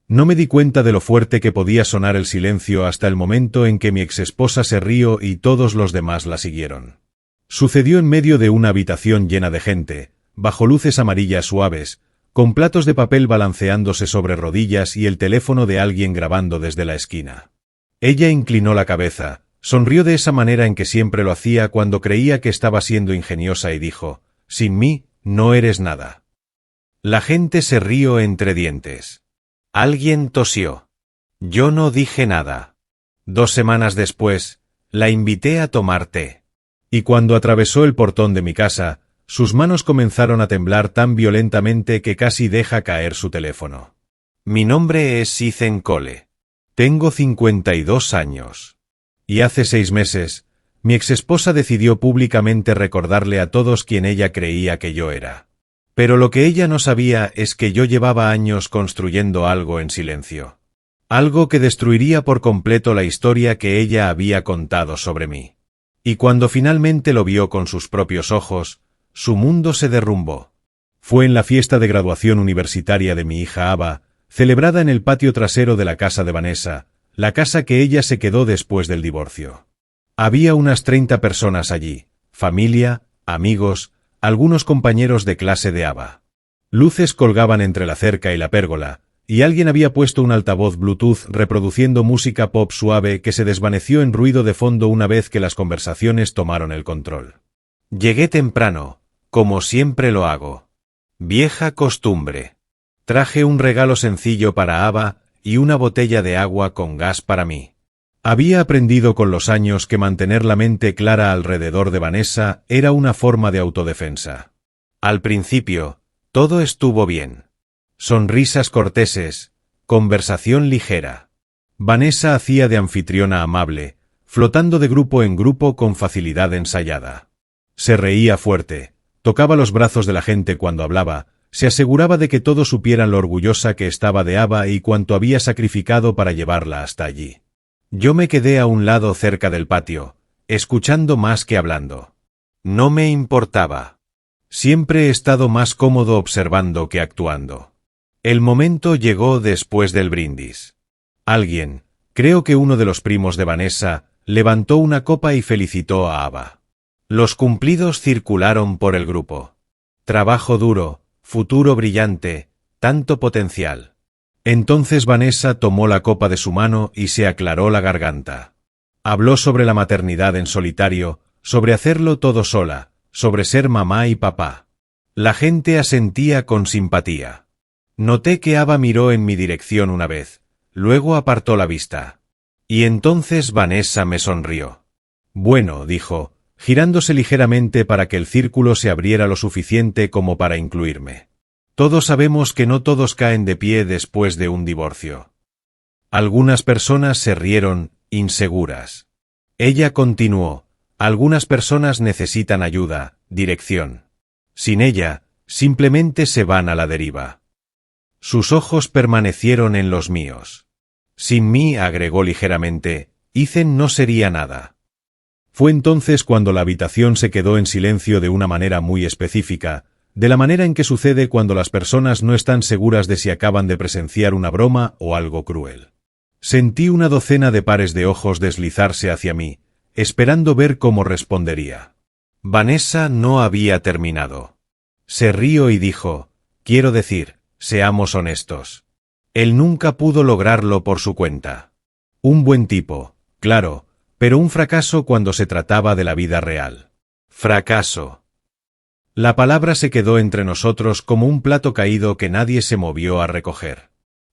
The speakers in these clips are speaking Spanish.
No me di cuenta de lo fuerte que podía sonar el silencio hasta el momento en que mi exesposa se rió y todos los demás la siguieron. Sucedió en medio de una habitación llena de gente, bajo luces amarillas suaves, con platos de papel balanceándose sobre rodillas y el teléfono de alguien grabando desde la esquina. Ella inclinó la cabeza, sonrió de esa manera en que siempre lo hacía cuando creía que estaba siendo ingeniosa y dijo: «Sin mí, no eres nada». La gente se rió entre dientes. Alguien tosió. Yo no dije nada. 2 semanas después, la invité a tomar té. Y cuando atravesó el portón de mi casa, sus manos comenzaron a temblar tan violentamente que casi deja caer su teléfono. Mi nombre es Ethan Cole. Tengo 52 años. Y hace 6 meses, mi exesposa decidió públicamente recordarle a todos quién ella creía que yo era. Pero lo que ella no sabía es que yo llevaba años construyendo algo en silencio. Algo que destruiría por completo la historia que ella había contado sobre mí. Y cuando finalmente lo vio con sus propios ojos, su mundo se derrumbó. Fue en la fiesta de graduación universitaria de mi hija Ava, celebrada en el patio trasero de la casa de Vanessa, la casa que ella se quedó después del divorcio. Había unas 30 personas allí, familia, amigos, algunos compañeros de clase de Ava. Luces colgaban entre la cerca y la pérgola, y alguien había puesto un altavoz Bluetooth reproduciendo música pop suave que se desvaneció en ruido de fondo una vez que las conversaciones tomaron el control. Llegué temprano, como siempre lo hago. Vieja costumbre. Traje un regalo sencillo para Ava y una botella de agua con gas para mí. Había aprendido con los años que mantener la mente clara alrededor de Vanessa era una forma de autodefensa. Al principio, todo estuvo bien. Sonrisas corteses, conversación ligera. Vanessa hacía de anfitriona amable, flotando de grupo en grupo con facilidad ensayada. Se reía fuerte, tocaba los brazos de la gente cuando hablaba, se aseguraba de que todos supieran lo orgullosa que estaba de Ava y cuánto había sacrificado para llevarla hasta allí. Yo me quedé a un lado cerca del patio, escuchando más que hablando. No me importaba. Siempre he estado más cómodo observando que actuando. El momento llegó después del brindis. Alguien, creo que uno de los primos de Vanessa, levantó una copa y felicitó a Ava. Los cumplidos circularon por el grupo. Trabajo duro, futuro brillante, tanto potencial. Entonces Vanessa tomó la copa de su mano y se aclaró la garganta. Habló sobre la maternidad en solitario, sobre hacerlo todo sola, sobre ser mamá y papá. La gente asentía con simpatía. Noté que Ava miró en mi dirección una vez, luego apartó la vista. Y entonces Vanessa me sonrió. Bueno, dijo, girándose ligeramente para que el círculo se abriera lo suficiente como para incluirme. Todos sabemos que no todos caen de pie después de un divorcio. Algunas personas se rieron, inseguras. Ella continuó, algunas personas necesitan ayuda, dirección. Sin ella, simplemente se van a la deriva. Sus ojos permanecieron en los míos. Sin mí, agregó ligeramente, Ethan no sería nada. Fue entonces cuando la habitación se quedó en silencio de una manera muy específica, de la manera en que sucede cuando las personas no están seguras de si acaban de presenciar una broma o algo cruel. Sentí una docena de pares de ojos deslizarse hacia mí, esperando ver cómo respondería. Vanessa no había terminado. Se rió y dijo, quiero decir, seamos honestos. Él nunca pudo lograrlo por su cuenta. Un buen tipo, claro, pero un fracaso cuando se trataba de la vida real. Fracaso. La palabra se quedó entre nosotros como un plato caído que nadie se movió a recoger.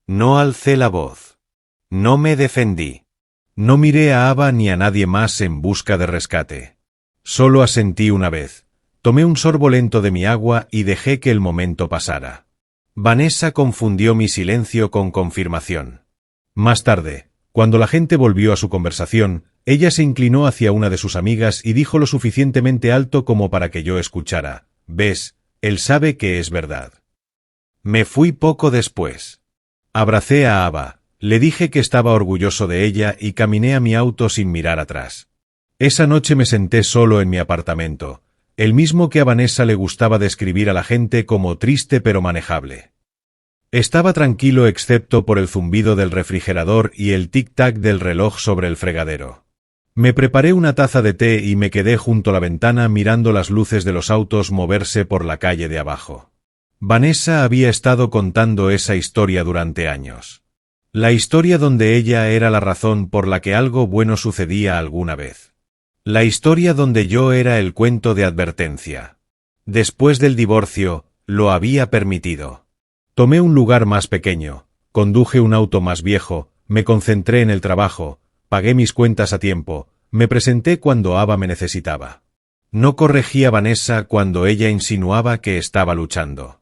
No alcé la voz. No me defendí. No miré a Ava ni a nadie más en busca de rescate. Solo asentí una vez. Tomé un sorbo lento de mi agua y dejé que el momento pasara. Vanessa confundió mi silencio con confirmación. Más tarde, cuando la gente volvió a su conversación, ella se inclinó hacia una de sus amigas y dijo lo suficientemente alto como para que yo escuchara. «Ves, él sabe que es verdad». Me fui poco después. Abracé a Ava, le dije que estaba orgulloso de ella y caminé a mi auto sin mirar atrás. Esa noche me senté solo en mi apartamento, el mismo que a Vanessa le gustaba describir a la gente como triste pero manejable. Estaba tranquilo excepto por el zumbido del refrigerador y el tic-tac del reloj sobre el fregadero. Me preparé una taza de té y me quedé junto a la ventana mirando las luces de los autos moverse por la calle de abajo. Vanessa había estado contando esa historia durante años. La historia donde ella era la razón por la que algo bueno sucedía alguna vez. La historia donde yo era el cuento de advertencia. Después del divorcio, lo había permitido. Tomé un lugar más pequeño, conduje un auto más viejo, me concentré en el trabajo, pagué mis cuentas a tiempo, me presenté cuando Ava me necesitaba. No corregí a Vanessa cuando ella insinuaba que estaba luchando.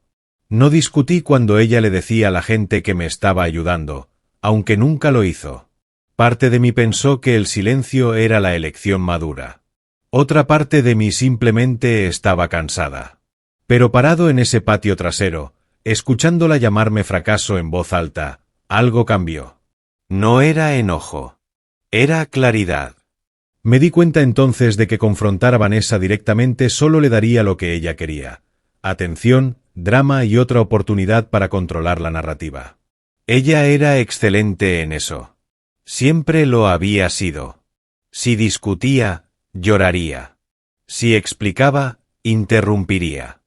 No discutí cuando ella le decía a la gente que me estaba ayudando, aunque nunca lo hizo. Parte de mí pensó que el silencio era la elección madura. Otra parte de mí simplemente estaba cansada. Pero parado en ese patio trasero, escuchándola llamarme fracaso en voz alta, algo cambió. No era enojo. Era claridad. Me di cuenta entonces de que confrontar a Vanessa directamente solo le daría lo que ella quería: atención, drama y otra oportunidad para controlar la narrativa. Ella era excelente en eso. Siempre lo había sido. Si discutía, lloraría. Si explicaba, interrumpiría.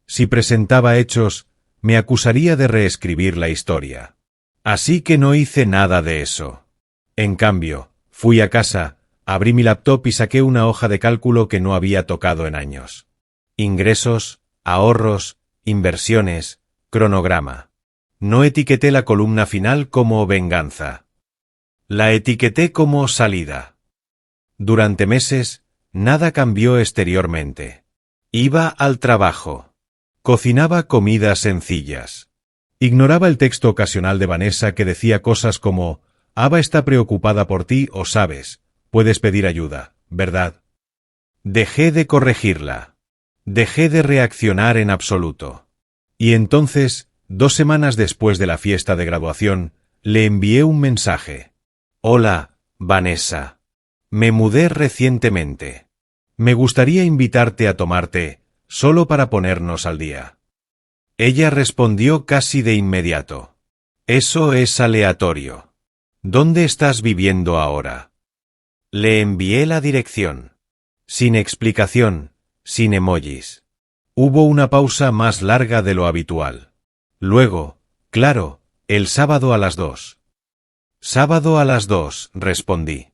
Si presentaba hechos, me acusaría de reescribir la historia. Así que no hice nada de eso. En cambio, fui a casa, abrí mi laptop y saqué una hoja de cálculo que no había tocado en años. Ingresos, ahorros, inversiones, cronograma. No etiqueté la columna final como venganza. La etiqueté como salida. Durante meses, nada cambió exteriormente. Iba al trabajo. Cocinaba comidas sencillas. Ignoraba el texto ocasional de Vanessa que decía cosas como: Ava está preocupada por ti o sabes, puedes pedir ayuda, ¿verdad? Dejé de corregirla. Dejé de reaccionar en absoluto. Y entonces, 2 semanas después de la fiesta de graduación, le envié un mensaje. Hola, Vanessa. Me mudé recientemente. Me gustaría invitarte a tomar té, solo para ponernos al día. Ella respondió casi de inmediato. Eso es aleatorio. ¿Dónde estás viviendo ahora? Le envié la dirección. Sin explicación, sin emojis. Hubo una pausa más larga de lo habitual. Luego, claro, el sábado a las 2. Sábado a las 2, respondí.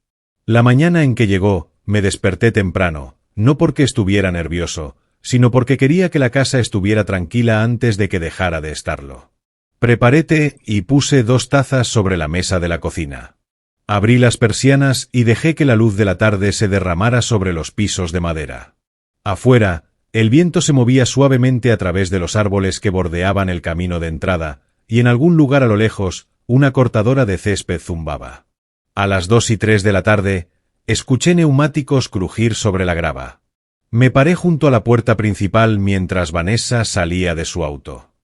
La mañana en que llegó, me desperté temprano, no porque estuviera nervioso, sino porque quería que la casa estuviera tranquila antes de que dejara de estarlo. Preparé té y puse 2 tazas sobre la mesa de la cocina. Abrí las persianas y dejé que la luz de la tarde se derramara sobre los pisos de madera. Afuera, el viento se movía suavemente a través de los árboles que bordeaban el camino de entrada, y en algún lugar a lo lejos, una cortadora de césped zumbaba. A las 2:03 de la tarde, escuché neumáticos crujir sobre la grava. Me paré junto a la puerta principal mientras Vanessa salía de su auto.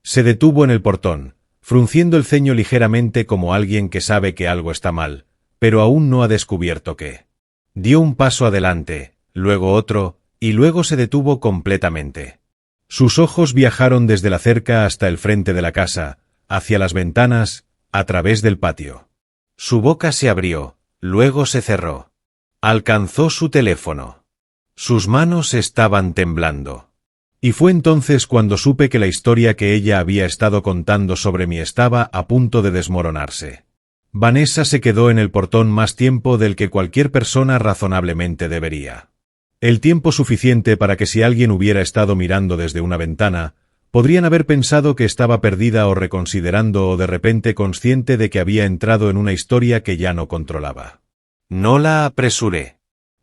Se detuvo en el portón, frunciendo el ceño ligeramente como alguien que sabe que algo está mal, pero aún no ha descubierto qué. Dio un paso adelante, luego otro, y luego se detuvo completamente. Sus ojos viajaron desde la cerca hasta el frente de la casa, hacia las ventanas, a través del patio. Su boca se abrió, luego se cerró. Alcanzó su teléfono. Sus manos estaban temblando. Y fue entonces cuando supe que la historia que ella había estado contando sobre mí estaba a punto de desmoronarse. Vanessa se quedó en el portón más tiempo del que cualquier persona razonablemente debería. El tiempo suficiente para que si alguien hubiera estado mirando desde una ventana, podrían haber pensado que estaba perdida o reconsiderando o de repente consciente de que había entrado en una historia que ya no controlaba. No la apresuré.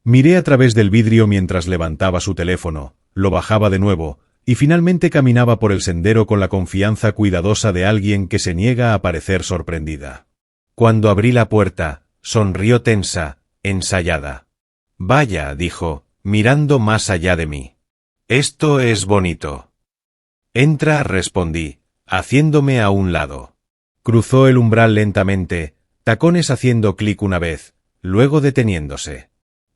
Miré a través del vidrio mientras levantaba su teléfono, lo bajaba de nuevo, y finalmente caminaba por el sendero con la confianza cuidadosa de alguien que se niega a parecer sorprendida. Cuando abrí la puerta, sonrió tensa, ensayada. Vaya, dijo, mirando más allá de mí. Esto es bonito. Entra, respondí, haciéndome a un lado. Cruzó el umbral lentamente, tacones haciendo clic una vez, luego deteniéndose.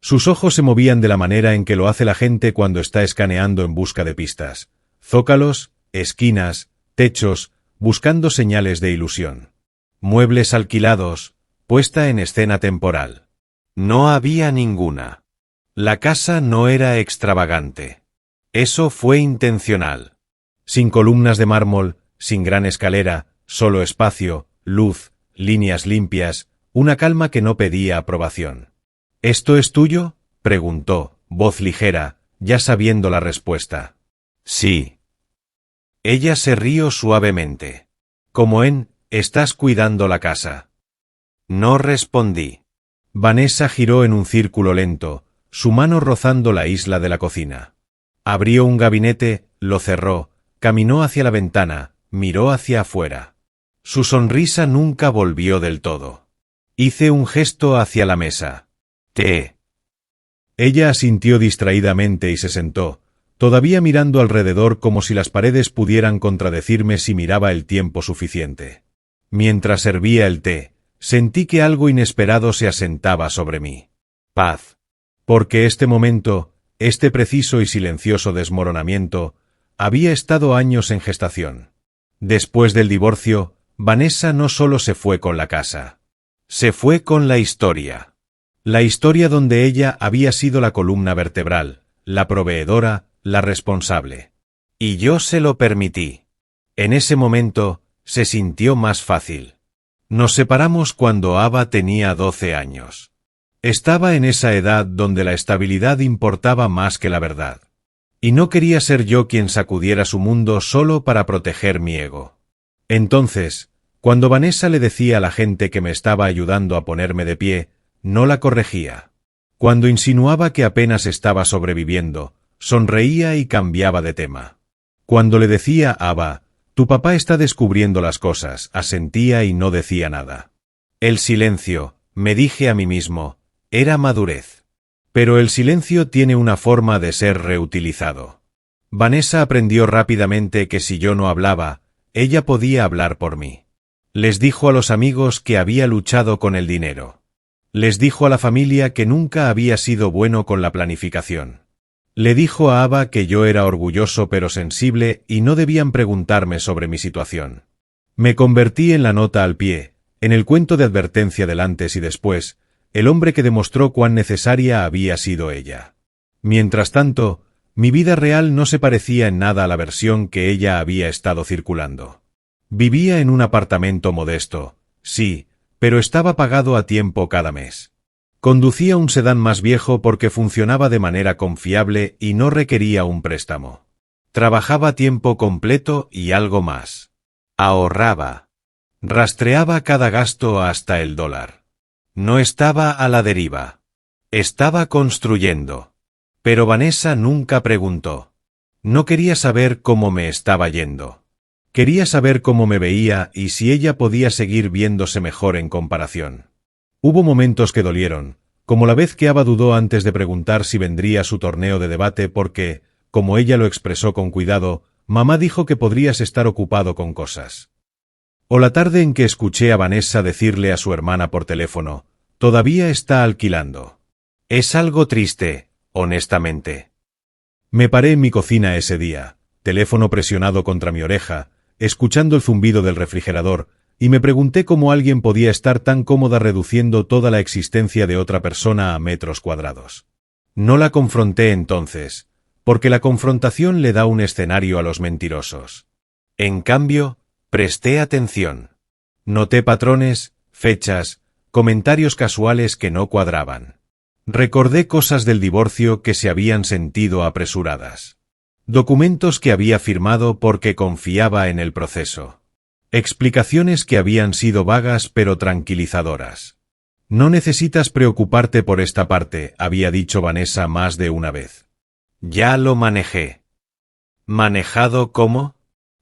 Sus ojos se movían de la manera en que lo hace la gente cuando está escaneando en busca de pistas. Zócalos, esquinas, techos, buscando señales de ilusión. Muebles alquilados, puesta en escena temporal. No había ninguna. La casa no era extravagante. Eso fue intencional. Sin columnas de mármol, sin gran escalera, solo espacio, luz, líneas limpias, una calma que no pedía aprobación. ¿Esto es tuyo?, preguntó, voz ligera, ya sabiendo la respuesta. Sí. Ella se rió suavemente. Como en, ¿estás cuidando la casa? No respondí. Vanessa giró en un círculo lento, su mano rozando la isla de la cocina. Abrió un gabinete, lo cerró, caminó hacia la ventana, miró hacia afuera. Su sonrisa nunca volvió del todo. Hice un gesto hacia la mesa. «Té». Ella asintió distraídamente y se sentó, todavía mirando alrededor como si las paredes pudieran contradecirme si miraba el tiempo suficiente. Mientras servía el té, sentí que algo inesperado se asentaba sobre mí. Paz. Porque este momento, este preciso y silencioso desmoronamiento, había estado años en gestación. Después del divorcio, Vanessa no solo se fue con la casa. Se fue con la historia. La historia donde ella había sido la columna vertebral, la proveedora, la responsable. Y yo se lo permití. En ese momento, se sintió más fácil. Nos separamos cuando Ava tenía 12 años. Estaba en esa edad donde la estabilidad importaba más que la verdad. Y no quería ser yo quien sacudiera su mundo solo para proteger mi ego. Entonces, cuando Vanessa le decía a la gente que me estaba ayudando a ponerme de pie, no la corregía. Cuando insinuaba que apenas estaba sobreviviendo, sonreía y cambiaba de tema. Cuando le decía a Ava, tu papá está descubriendo las cosas, asentía y no decía nada. El silencio, me dije a mí mismo, era madurez. Pero el silencio tiene una forma de ser reutilizado. Vanessa aprendió rápidamente que si yo no hablaba, ella podía hablar por mí. Les dijo a los amigos que había luchado con el dinero. Les dijo a la familia que nunca había sido bueno con la planificación. Le dijo a Ava que yo era orgulloso pero sensible y no debían preguntarme sobre mi situación. Me convertí en la nota al pie, en el cuento de advertencia del antes y después, el hombre que demostró cuán necesaria había sido ella. Mientras tanto, mi vida real no se parecía en nada a la versión que ella había estado circulando. Vivía en un apartamento modesto, sí, pero estaba pagado a tiempo cada mes. Conducía un sedán más viejo porque funcionaba de manera confiable y no requería un préstamo. Trabajaba tiempo completo y algo más. Ahorraba. Rastreaba cada gasto hasta el dólar. No estaba a la deriva. Estaba construyendo. Pero Vanessa nunca preguntó. No quería saber cómo me estaba yendo. Quería saber cómo me veía y si ella podía seguir viéndose mejor en comparación. Hubo momentos que dolieron, como la vez que Ava dudó antes de preguntar si vendría a su torneo de debate porque, como ella lo expresó con cuidado, mamá dijo que podrías estar ocupado con cosas. O la tarde en que escuché a Vanessa decirle a su hermana por teléfono, todavía está alquilando. Es algo triste, honestamente. Me paré en mi cocina ese día, teléfono presionado contra mi oreja, escuchando el zumbido del refrigerador, y me pregunté cómo alguien podía estar tan cómoda reduciendo toda la existencia de otra persona a metros cuadrados. No la confronté entonces, porque la confrontación le da un escenario a los mentirosos. En cambio, presté atención. Noté patrones, fechas, comentarios casuales que no cuadraban. Recordé cosas del divorcio que se habían sentido apresuradas. Documentos que había firmado porque confiaba en el proceso. Explicaciones que habían sido vagas pero tranquilizadoras. No necesitas preocuparte por esta parte, había dicho Vanessa más de una vez. Ya lo manejé. ¿Manejado cómo?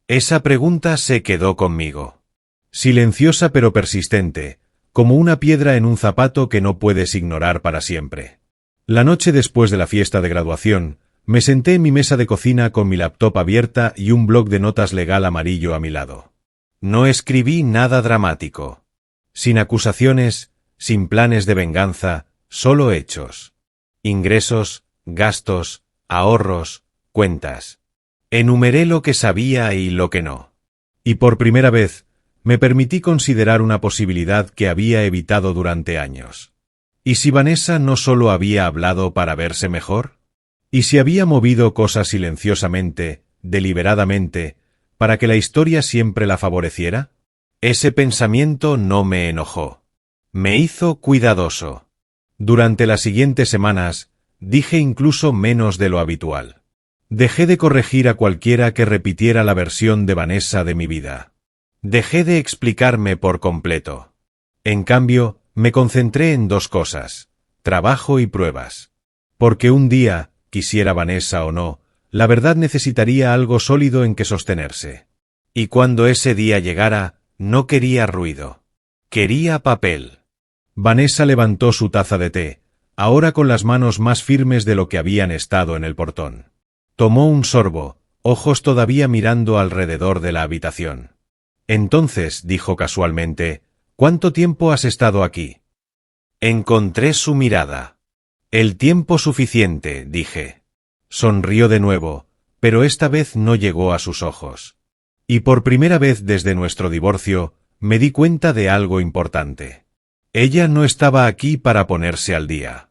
Esa pregunta se quedó conmigo. Silenciosa pero persistente, como una piedra en un zapato que no puedes ignorar para siempre. La noche después de la fiesta de graduación, me senté en mi mesa de cocina con mi laptop abierta y un bloc de notas legal amarillo a mi lado. No escribí nada dramático. Sin acusaciones, sin planes de venganza, solo hechos. Ingresos, gastos, ahorros, cuentas. Enumeré lo que sabía y lo que no. Y por primera vez, me permití considerar una posibilidad que había evitado durante años. ¿Y si Vanessa no solo había hablado para verse mejor? ¿Y si había movido cosas silenciosamente, deliberadamente, para que la historia siempre la favoreciera? Ese pensamiento no me enojó. Me hizo cuidadoso. Durante las siguientes semanas, dije incluso menos de lo habitual. Dejé de corregir a cualquiera que repitiera la versión de Vanessa de mi vida. Dejé de explicarme por completo. En cambio, me concentré en dos cosas: trabajo y pruebas. Porque un día, quisiera Vanessa o no, la verdad necesitaría algo sólido en que sostenerse. Y cuando ese día llegara, no quería ruido. Quería papel. Vanessa levantó su taza de té, ahora con las manos más firmes de lo que habían estado en el portón. Tomó un sorbo, ojos todavía mirando alrededor de la habitación. Entonces, dijo casualmente, ¿cuánto tiempo has estado aquí? Encontré su mirada. El tiempo suficiente, dije. Sonrió de nuevo, pero esta vez no llegó a sus ojos. Y por primera vez desde nuestro divorcio, me di cuenta de algo importante. Ella no estaba aquí para ponerse al día.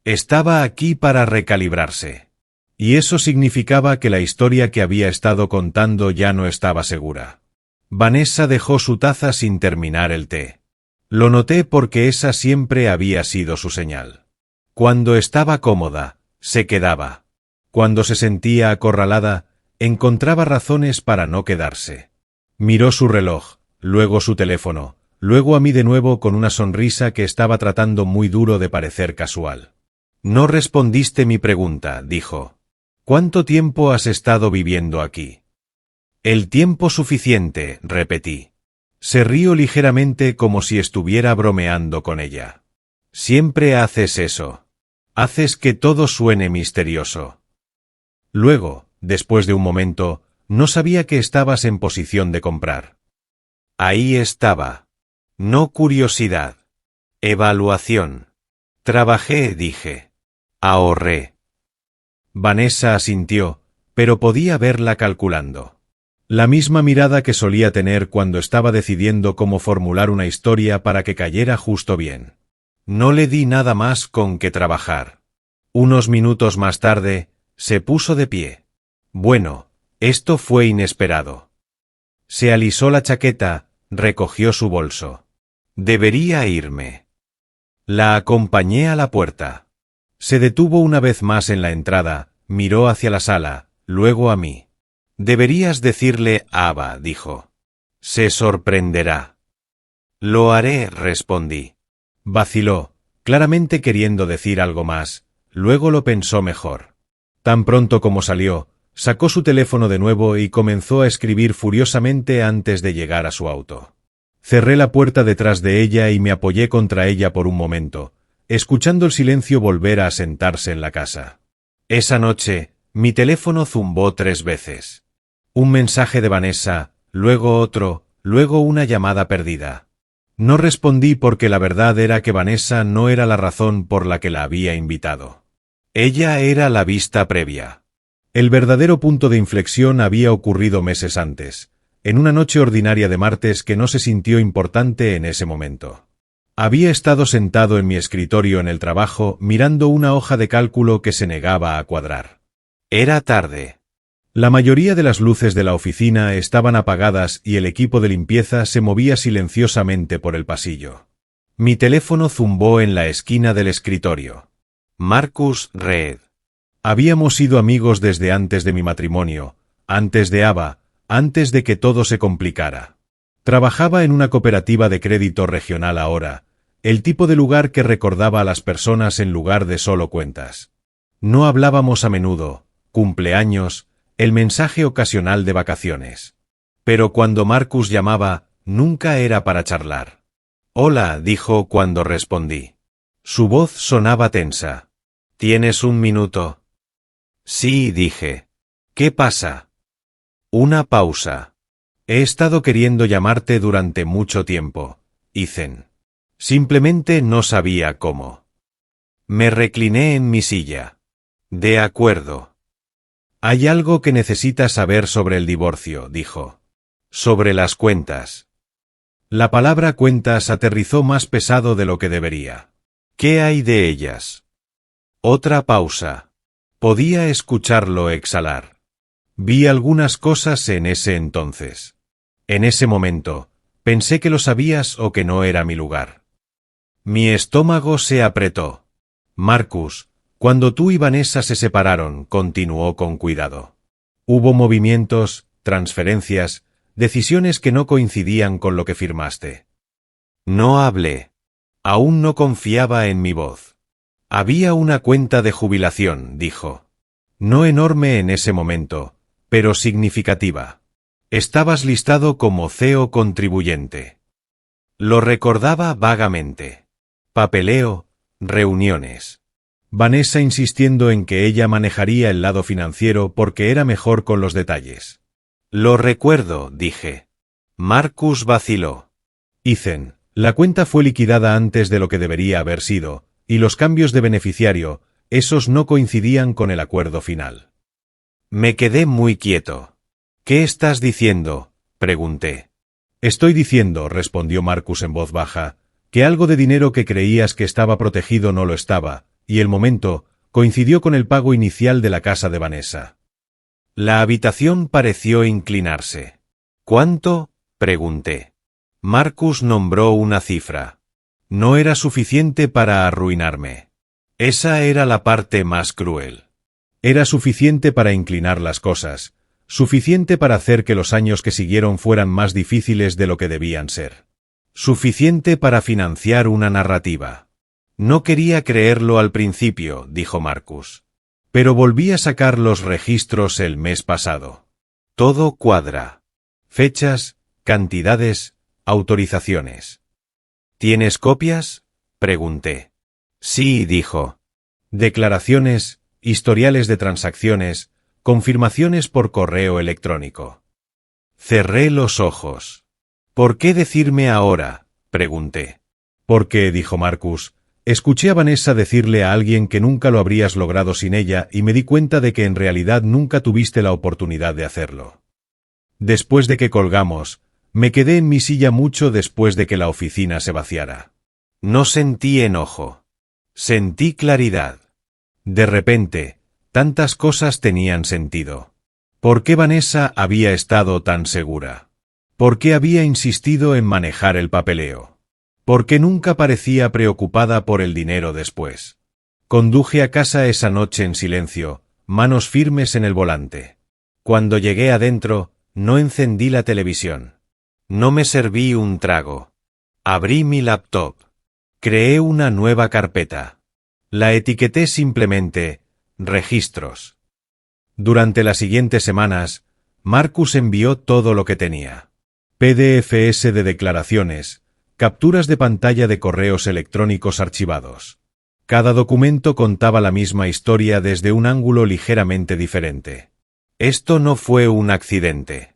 Estaba aquí para recalibrarse. Y eso significaba que la historia que había estado contando ya no estaba segura. Vanessa dejó su taza sin terminar el té. Lo noté porque esa siempre había sido su señal. Cuando estaba cómoda, se quedaba. Cuando se sentía acorralada, encontraba razones para no quedarse. Miró su reloj, luego su teléfono, luego a mí de nuevo con una sonrisa que estaba tratando muy duro de parecer casual. No respondiste mi pregunta, dijo. ¿Cuánto tiempo has estado viviendo aquí? El tiempo suficiente, repetí. Se rió ligeramente como si estuviera bromeando con ella. Siempre haces eso. Haces que todo suene misterioso. Luego, después de un momento, no sabía que estabas en posición de comprar. Ahí estaba. No curiosidad. Evaluación. Trabajé, dije. Ahorré. Vanessa asintió, pero podía verla calculando. La misma mirada que solía tener cuando estaba decidiendo cómo formular una historia para que cayera justo bien. No le di nada más con que trabajar. Unos minutos más tarde, se puso de pie. Bueno, esto fue inesperado. Se alisó la chaqueta, recogió su bolso. Debería irme. La acompañé a la puerta. Se detuvo una vez más en la entrada, miró hacia la sala, luego a mí. Deberías decirle a Ava, dijo. Se sorprenderá. Lo haré, respondí. Vaciló, claramente queriendo decir algo más, luego lo pensó mejor. Tan pronto como salió, sacó su teléfono de nuevo y comenzó a escribir furiosamente antes de llegar a su auto. Cerré la puerta detrás de ella y me apoyé contra ella por un momento, escuchando el silencio volver a asentarse en la casa. Esa noche, mi teléfono zumbó 3 veces. Un mensaje de Vanessa, luego otro, luego una llamada perdida. No respondí porque la verdad era que Vanessa no era la razón por la que la había invitado. Ella era la vista previa. El verdadero punto de inflexión había ocurrido meses antes, en una noche ordinaria de martes que no se sintió importante en ese momento. Había estado sentado en mi escritorio en el trabajo mirando una hoja de cálculo que se negaba a cuadrar. Era tarde. La mayoría de las luces de la oficina estaban apagadas y el equipo de limpieza se movía silenciosamente por el pasillo. Mi teléfono zumbó en la esquina del escritorio. Marcus Reed. Habíamos sido amigos desde antes de mi matrimonio, antes de Ava, antes de que todo se complicara. Trabajaba en una cooperativa de crédito regional ahora, el tipo de lugar que recordaba a las personas en lugar de solo cuentas. No hablábamos a menudo, cumpleaños, el mensaje ocasional de vacaciones. Pero cuando Marcus llamaba, nunca era para charlar. Hola, dijo cuando respondí. Su voz sonaba tensa. ¿Tienes un minuto? Sí, dije. ¿Qué pasa? Una pausa. He estado queriendo llamarte durante mucho tiempo, Ethan. Simplemente no sabía cómo. Me recliné en mi silla. De acuerdo. Hay algo que necesitas saber sobre el divorcio, dijo. Sobre las cuentas. La palabra cuentas aterrizó más pesado de lo que debería. ¿Qué hay de ellas? Otra pausa. Podía escucharlo exhalar. Vi algunas cosas en ese entonces. En ese momento, pensé que lo sabías o que no era mi lugar. Mi estómago se apretó. Marcus, cuando tú y Vanessa se separaron, continuó con cuidado. Hubo movimientos, transferencias, decisiones que no coincidían con lo que firmaste. No hablé. Aún no confiaba en mi voz. Había una cuenta de jubilación, dijo. No enorme en ese momento, pero significativa. Estabas listado como CEO contribuyente. Lo recordaba vagamente. Papeleo, reuniones. Vanessa insistiendo en que ella manejaría el lado financiero porque era mejor con los detalles. Lo recuerdo, dije. Marcus vaciló. Ethan, la cuenta fue liquidada antes de lo que debería haber sido, y los cambios de beneficiario, esos no coincidían con el acuerdo final. Me quedé muy quieto. ¿Qué estás diciendo?, pregunté. Estoy diciendo, respondió Marcus en voz baja, que algo de dinero que creías que estaba protegido no lo estaba, y el momento coincidió con el pago inicial de la casa de Vanessa. La habitación pareció inclinarse. ¿Cuánto?, pregunté. Marcus nombró una cifra. No era suficiente para arruinarme. Esa era la parte más cruel. Era suficiente para inclinar las cosas, suficiente para hacer que los años que siguieron fueran más difíciles de lo que debían ser. Suficiente para financiar una narrativa. No quería creerlo al principio, dijo Marcus. Pero volví a sacar los registros el mes pasado. Todo cuadra. Fechas, cantidades, autorizaciones. ¿Tienes copias?, pregunté. Sí, dijo. Declaraciones, historiales de transacciones, confirmaciones por correo electrónico. Cerré los ojos. ¿Por qué decirme ahora?, pregunté. Porque, dijo Marcus, escuché a Vanessa decirle a alguien que nunca lo habrías logrado sin ella y me di cuenta de que en realidad nunca tuviste la oportunidad de hacerlo. Después de que colgamos, me quedé en mi silla mucho después de que la oficina se vaciara. No sentí enojo. Sentí claridad. De repente, tantas cosas tenían sentido. ¿Por qué Vanessa había estado tan segura? ¿Por qué había insistido en manejar el papeleo? ¿Por qué nunca parecía preocupada por el dinero después? Conduje a casa esa noche en silencio, manos firmes en el volante. Cuando llegué adentro, no encendí la televisión. No me serví un trago. Abrí mi laptop. Creé una nueva carpeta. La etiqueté simplemente registros. Durante las siguientes semanas, Marcus envió todo lo que tenía. PDFs de declaraciones, capturas de pantalla de correos electrónicos archivados. Cada documento contaba la misma historia desde un ángulo ligeramente diferente. Esto no fue un accidente.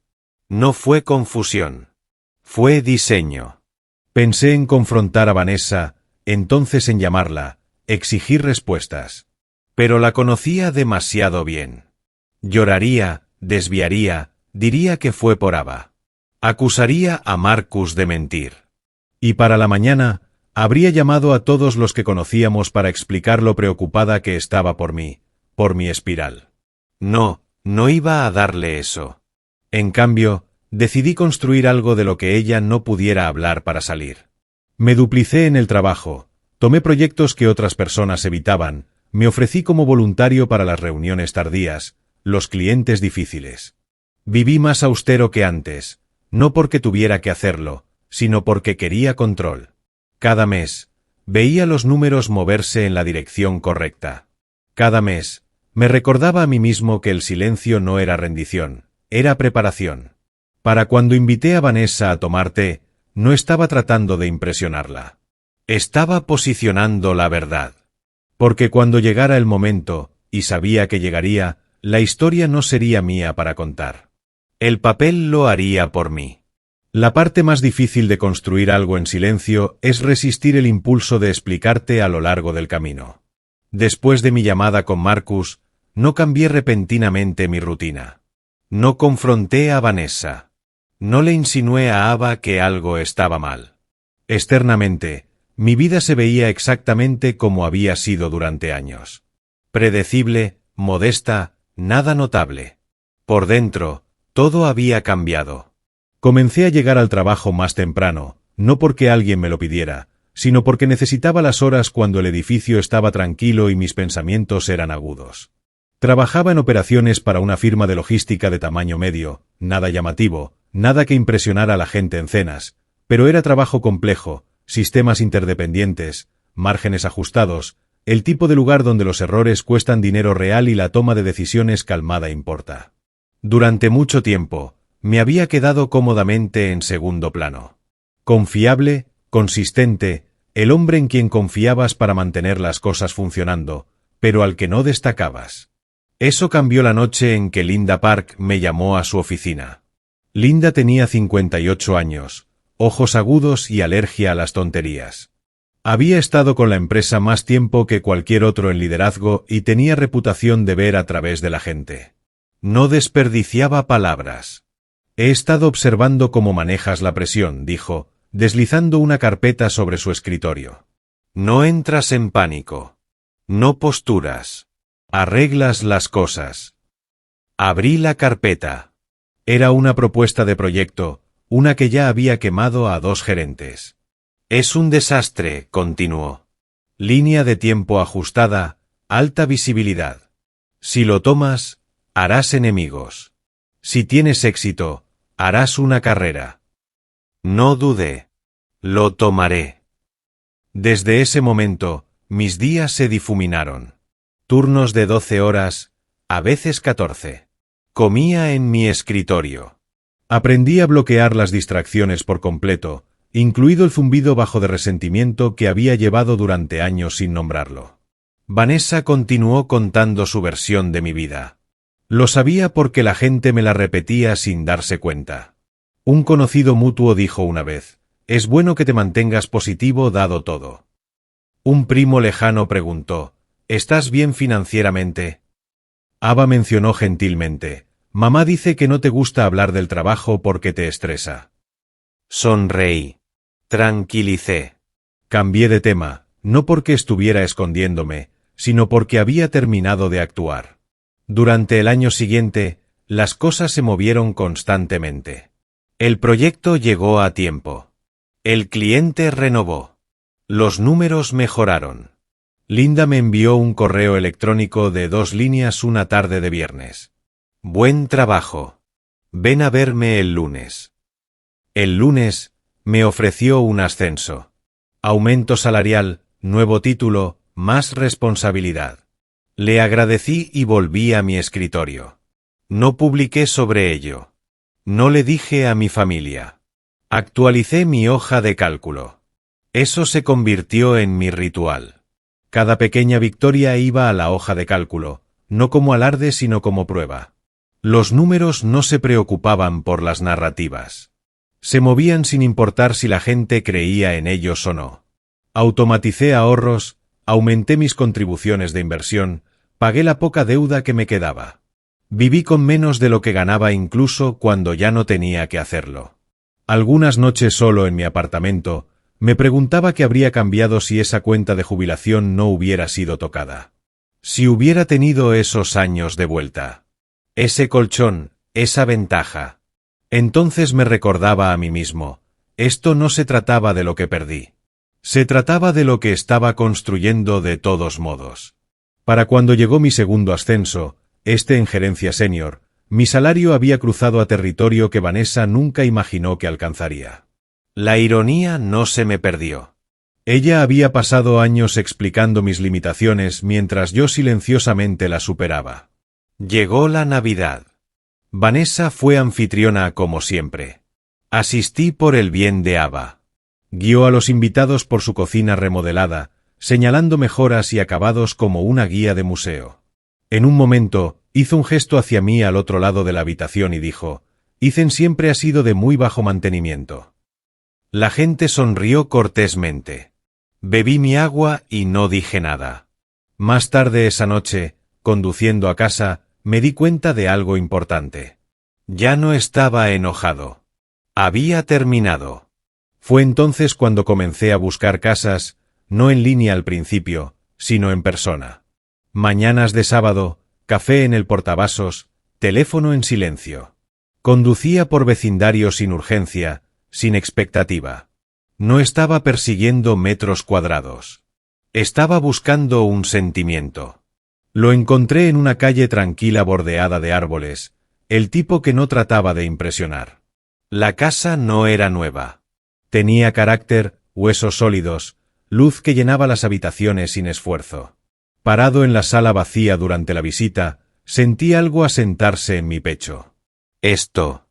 No fue confusión. Fue diseño. Pensé en confrontar a Vanessa, entonces en llamarla, exigir respuestas. Pero la conocía demasiado bien. Lloraría, desviaría, diría que fue por Ava. Acusaría a Marcus de mentir. Y para la mañana, habría llamado a todos los que conocíamos para explicar lo preocupada que estaba por mí, por mi espiral. No iba a darle eso. En cambio, decidí construir algo de lo que ella no pudiera hablar para salir. Me duplicé en el trabajo, tomé proyectos que otras personas evitaban, me ofrecí como voluntario para las reuniones tardías, los clientes difíciles. Viví más austero que antes, no porque tuviera que hacerlo, sino porque quería control. Cada mes, veía los números moverse en la dirección correcta. Cada mes, me recordaba a mí mismo que el silencio no era rendición, era preparación. Para cuando invité a Vanessa a tomar té, no estaba tratando de impresionarla. Estaba posicionando la verdad. Porque cuando llegara el momento, y sabía que llegaría, la historia no sería mía para contar. El papel lo haría por mí. La parte más difícil de construir algo en silencio es resistir el impulso de explicarte a lo largo del camino. Después de mi llamada con Marcus, no cambié repentinamente mi rutina. No confronté a Vanessa. No le insinué a Ava que algo estaba mal. Externamente, mi vida se veía exactamente como había sido durante años. Predecible, modesta, nada notable. Por dentro, todo había cambiado. Comencé a llegar al trabajo más temprano, no porque alguien me lo pidiera, sino porque necesitaba las horas cuando el edificio estaba tranquilo y mis pensamientos eran agudos. Trabajaba en operaciones para una firma de logística de tamaño medio, nada llamativo, nada que impresionara a la gente en cenas, pero era trabajo complejo, sistemas interdependientes, márgenes ajustados, el tipo de lugar donde los errores cuestan dinero real y la toma de decisiones calmada importa. Durante mucho tiempo, me había quedado cómodamente en segundo plano. Confiable, consistente, el hombre en quien confiabas para mantener las cosas funcionando, pero al que no destacabas. Eso cambió la noche en que Linda Park me llamó a su oficina. Linda tenía 58 años, ojos agudos y alergia a las tonterías. Había estado con la empresa más tiempo que cualquier otro en liderazgo y tenía reputación de ver a través de la gente. No desperdiciaba palabras. He estado observando cómo manejas la presión, dijo, deslizando una carpeta sobre su escritorio. No entras en pánico. No posturas. Arreglas las cosas. Abrí la carpeta. Era una propuesta de proyecto, una que ya había quemado a 2 gerentes. Es un desastre, continuó. Línea de tiempo ajustada, alta visibilidad. Si lo tomas, harás enemigos. Si tienes éxito, harás una carrera. No dudé. Lo tomaré. Desde ese momento, mis días se difuminaron. Turnos de 12 horas, a veces 14. Comía en mi escritorio. Aprendí a bloquear las distracciones por completo, incluido el zumbido bajo de resentimiento que había llevado durante años sin nombrarlo. Vanessa continuó contando su versión de mi vida. Lo sabía porque la gente me la repetía sin darse cuenta. Un conocido mutuo dijo una vez, «Es bueno que te mantengas positivo dado todo». Un primo lejano preguntó, «¿Estás bien financieramente?» Ava mencionó gentilmente, «Mamá dice que no te gusta hablar del trabajo porque te estresa». Sonreí. Tranquilicé. Cambié de tema, no porque estuviera escondiéndome, sino porque había terminado de actuar. Durante el año siguiente, las cosas se movieron constantemente. El proyecto llegó a tiempo. El cliente renovó. Los números mejoraron. Linda me envió un correo electrónico de 2 líneas una tarde de viernes. Buen trabajo. Ven a verme el lunes. El lunes, me ofreció un ascenso. Aumento salarial, nuevo título, más responsabilidad. Le agradecí y volví a mi escritorio. No publiqué sobre ello. No le dije a mi familia. Actualicé mi hoja de cálculo. Eso se convirtió en mi ritual. Cada pequeña victoria iba a la hoja de cálculo, no como alarde sino como prueba. Los números no se preocupaban por las narrativas. Se movían sin importar si la gente creía en ellos o no. Automaticé ahorros, aumenté mis contribuciones de inversión, pagué la poca deuda que me quedaba. Viví con menos de lo que ganaba incluso cuando ya no tenía que hacerlo. Algunas noches solo en mi apartamento, me preguntaba qué habría cambiado si esa cuenta de jubilación no hubiera sido tocada. Si hubiera tenido esos años de vuelta. Ese colchón, esa ventaja. Entonces me recordaba a mí mismo, esto no se trataba de lo que perdí. Se trataba de lo que estaba construyendo de todos modos. Para cuando llegó mi segundo ascenso, en gerencia senior, mi salario había cruzado a territorio que Vanessa nunca imaginó que alcanzaría. La ironía no se me perdió. Ella había pasado años explicando mis limitaciones mientras yo silenciosamente las superaba. Llegó la Navidad. Vanessa fue anfitriona como siempre. Asistí por el bien de Ava. Guió a los invitados por su cocina remodelada, señalando mejoras y acabados como una guía de museo. En un momento, hizo un gesto hacia mí al otro lado de la habitación y dijo, «Ethan siempre ha sido de muy bajo mantenimiento». La gente sonrió cortésmente. Bebí mi agua y no dije nada. Más tarde esa noche, conduciendo a casa, me di cuenta de algo importante. Ya no estaba enojado. Había terminado. Fue entonces cuando comencé a buscar casas, no en línea al principio, sino en persona. Mañanas de sábado, café en el portavasos, teléfono en silencio. Conducía por vecindario sin urgencia, sin expectativa. No estaba persiguiendo metros cuadrados. Estaba buscando un sentimiento. Lo encontré en una calle tranquila bordeada de árboles, el tipo que no trataba de impresionar. La casa no era nueva. Tenía carácter, huesos sólidos, luz que llenaba las habitaciones sin esfuerzo. Parado en la sala vacía durante la visita, sentí algo asentarse en mi pecho. Esto.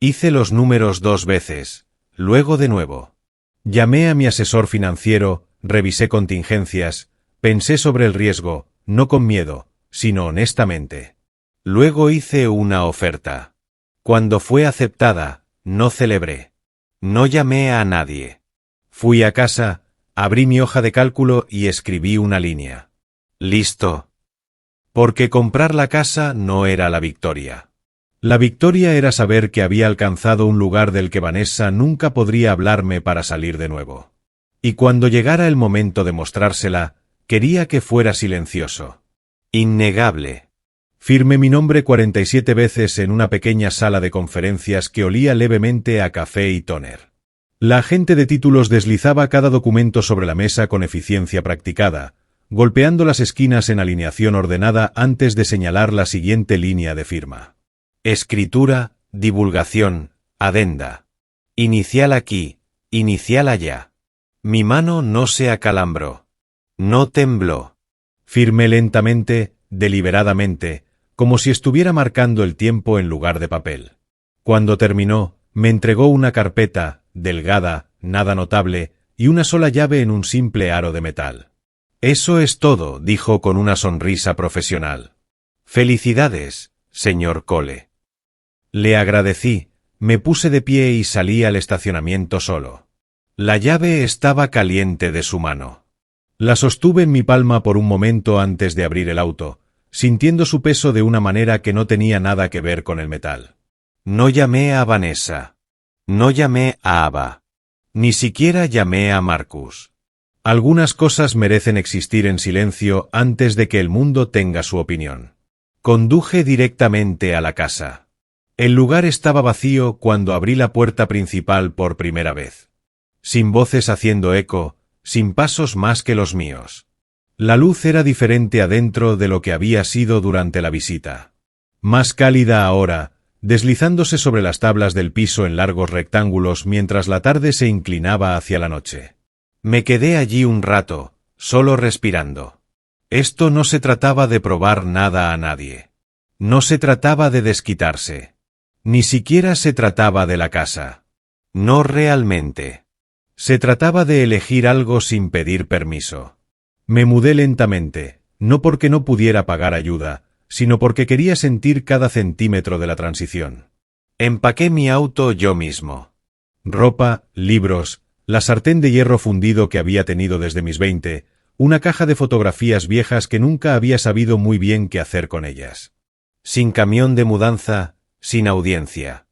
Hice los números 2 veces, luego de nuevo. Llamé a mi asesor financiero, revisé contingencias, pensé sobre el riesgo, no con miedo, sino honestamente. Luego hice una oferta. Cuando fue aceptada, no celebré. No llamé a nadie. Fui a casa, abrí mi hoja de cálculo y escribí una línea. Listo. Porque comprar la casa no era la victoria. La victoria era saber que había alcanzado un lugar del que Vanessa nunca podría hablarme para salir de nuevo. Y cuando llegara el momento de mostrársela, quería que fuera silencioso. Innegable. Firmé mi nombre 47 veces en una pequeña sala de conferencias que olía levemente a café y tóner. La agente de títulos deslizaba cada documento sobre la mesa con eficiencia practicada, golpeando las esquinas en alineación ordenada antes de señalar la siguiente línea de firma. Escritura, divulgación, adenda. Inicial aquí, inicial allá. Mi mano no se acalambró. No tembló. Firmé lentamente, deliberadamente, como si estuviera marcando el tiempo en lugar de papel. Cuando terminó, me entregó una carpeta, delgada, nada notable, y una sola llave en un simple aro de metal. Eso es todo, dijo con una sonrisa profesional. Felicidades, señor Cole. Le agradecí, me puse de pie y salí al estacionamiento solo. La llave estaba caliente de su mano. La sostuve en mi palma por un momento antes de abrir el auto, sintiendo su peso de una manera que no tenía nada que ver con el metal. No llamé a Vanessa. No llamé a Ava. Ni siquiera llamé a Marcus. Algunas cosas merecen existir en silencio antes de que el mundo tenga su opinión. Conduje directamente a la casa. El lugar estaba vacío cuando abrí la puerta principal por primera vez. Sin voces haciendo eco, sin pasos más que los míos. La luz era diferente adentro de lo que había sido durante la visita. Más cálida ahora, deslizándose sobre las tablas del piso en largos rectángulos mientras la tarde se inclinaba hacia la noche. Me quedé allí un rato, solo respirando. Esto no se trataba de probar nada a nadie. No se trataba de desquitarse. Ni siquiera se trataba de la casa. No realmente. Se trataba de elegir algo sin pedir permiso. Me mudé lentamente, no porque no pudiera pagar ayuda, sino porque quería sentir cada centímetro de la transición. Empaqué mi auto yo mismo. Ropa, libros, la sartén de hierro fundido que había tenido desde mis 20, una caja de fotografías viejas que nunca había sabido muy bien qué hacer con ellas. Sin camión de mudanza, sin audiencia.